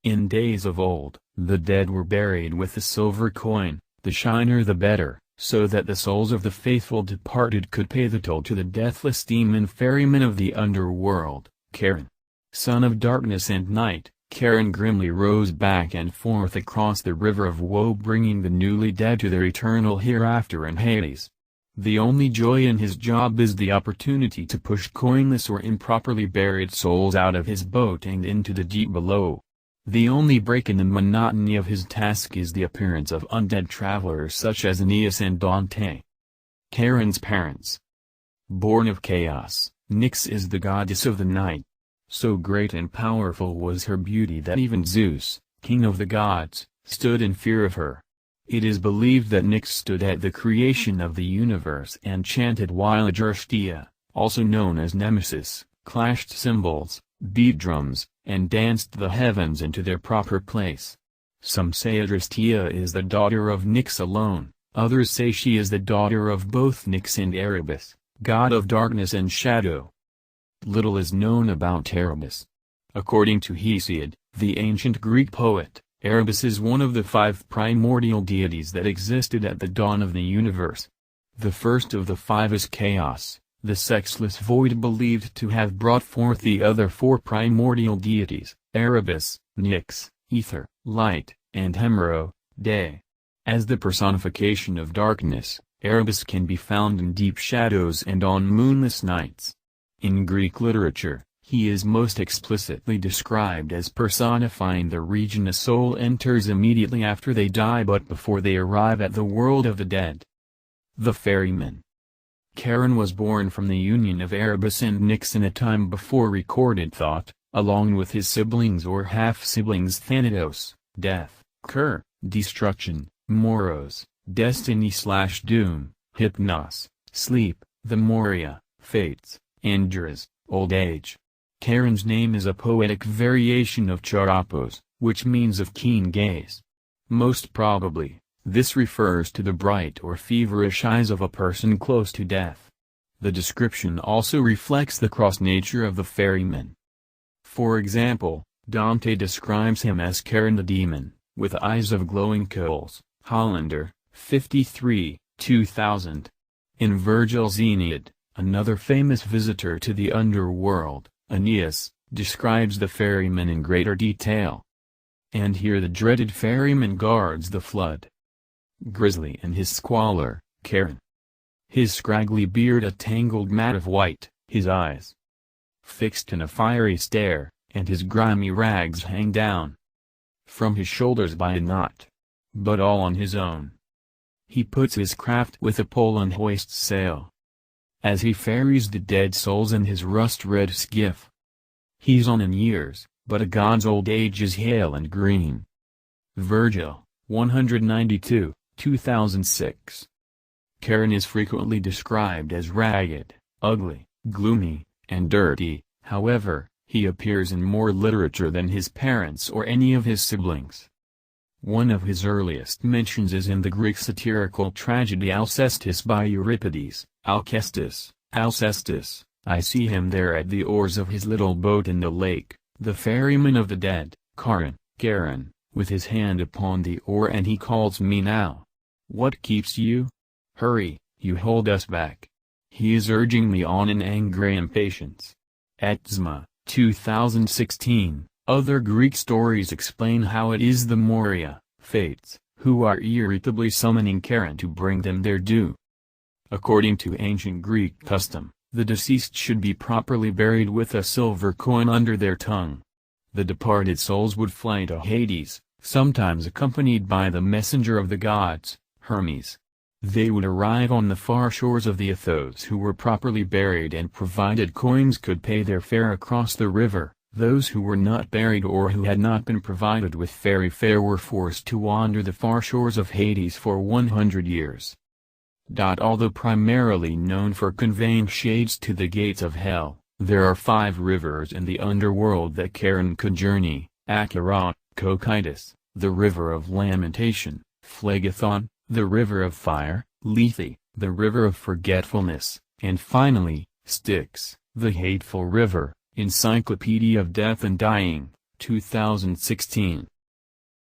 In days of old, the dead were buried with a silver coin, the shiner the better, so that the souls of the faithful departed could pay the toll to the deathless demon ferryman of the underworld, Charon. Son of darkness and night, Charon grimly rows back and forth across the river of woe, bringing the newly dead to their eternal hereafter in Hades. The only joy in his job is the opportunity to push coinless or improperly buried souls out of his boat and into the deep below. The only break in the monotony of his task is the appearance of undead travelers such as Aeneas and Dante. Charon's parents. Born of chaos, Nyx is the goddess of the night. So great and powerful was her beauty that even Zeus, king of the gods, stood in fear of her. It is believed that Nyx stood at the creation of the universe and chanted while Adrastea, also known as Nemesis, clashed cymbals, beat drums, and danced the heavens into their proper place. Some say Adrastea is the daughter of Nyx alone, others say she is the daughter of both Nyx and Erebus, god of darkness and shadow. Little is known about Erebus. According to Hesiod, the ancient Greek poet, Erebus is one of the 5 primordial deities that existed at the dawn of the universe. The first of the 5 is Chaos, the sexless void believed to have brought forth the other 4 primordial deities, Erebus, Nyx, Ether, Light, and Hemero, Day. As the personification of darkness, Erebus can be found in deep shadows and on moonless nights. In Greek literature, he is most explicitly described as personifying the region a soul enters immediately after they die but before they arrive at the world of the dead. The Ferryman. Charon was born from the union of Erebus and Nyx in a time before recorded thought, along with his siblings or half-siblings Thanatos, death, Ker, destruction, Moros, destiny/doom, Hypnos, sleep, the Moria, fates, and Dras, old age. Charon's name is a poetic variation of Charopos, which means of keen gaze. Most probably, this refers to the bright or feverish eyes of a person close to death. The description also reflects the cross nature of the ferryman. For example, Dante describes him as Charon the demon, with eyes of glowing coals, Hollander, 53, 2000. In Virgil's Aeneid, another famous visitor to the underworld, Aeneas, describes the ferryman in greater detail. And here the dreaded ferryman guards the flood. Grisly in his squalor, Charon. His scraggly beard a tangled mat of white, his eyes fixed in a fiery stare, and his grimy rags hang down from his shoulders by a knot, but all on his own. He puts his craft with a pole and hoists sail, as he ferries the dead souls in his rust-red skiff. He's on in years, but a god's old age is hale and green. Virgil, 192, 2006. Charon is frequently described as ragged, ugly, gloomy, and dirty. However, he appears in more literature than his parents or any of his siblings. One of his earliest mentions is in the Greek satirical tragedy Alcestis by Euripides. Alcestis, Alcestis, I see him there at the oars of his little boat in the lake, the ferryman of the dead, Charon, with his hand upon the oar, and he calls me now. What keeps you? Hurry, you hold us back. He is urging me on in angry impatience. Etzma, 2016. Other Greek stories explain how it is the Moria, fates, who are irritably summoning Charon to bring them their due. According to ancient Greek custom, the deceased should be properly buried with a silver coin under their tongue. The departed souls would fly to Hades, sometimes accompanied by the messenger of the gods, Hermes. They would arrive on the far shores of the earth. Those who were properly buried and provided coins could pay their fare across the river. Those who were not buried or who had not been provided with ferry fare were forced to wander the far shores of Hades for 100 years. Although primarily known for conveying shades to the gates of hell, there are 5 rivers in the underworld that Charon could journey: Acheron, Cocytus, the river of lamentation; Phlegethon, the river of fire; Lethe, the river of forgetfulness; and finally, Styx, the hateful river. Encyclopedia of Death and Dying, 2016.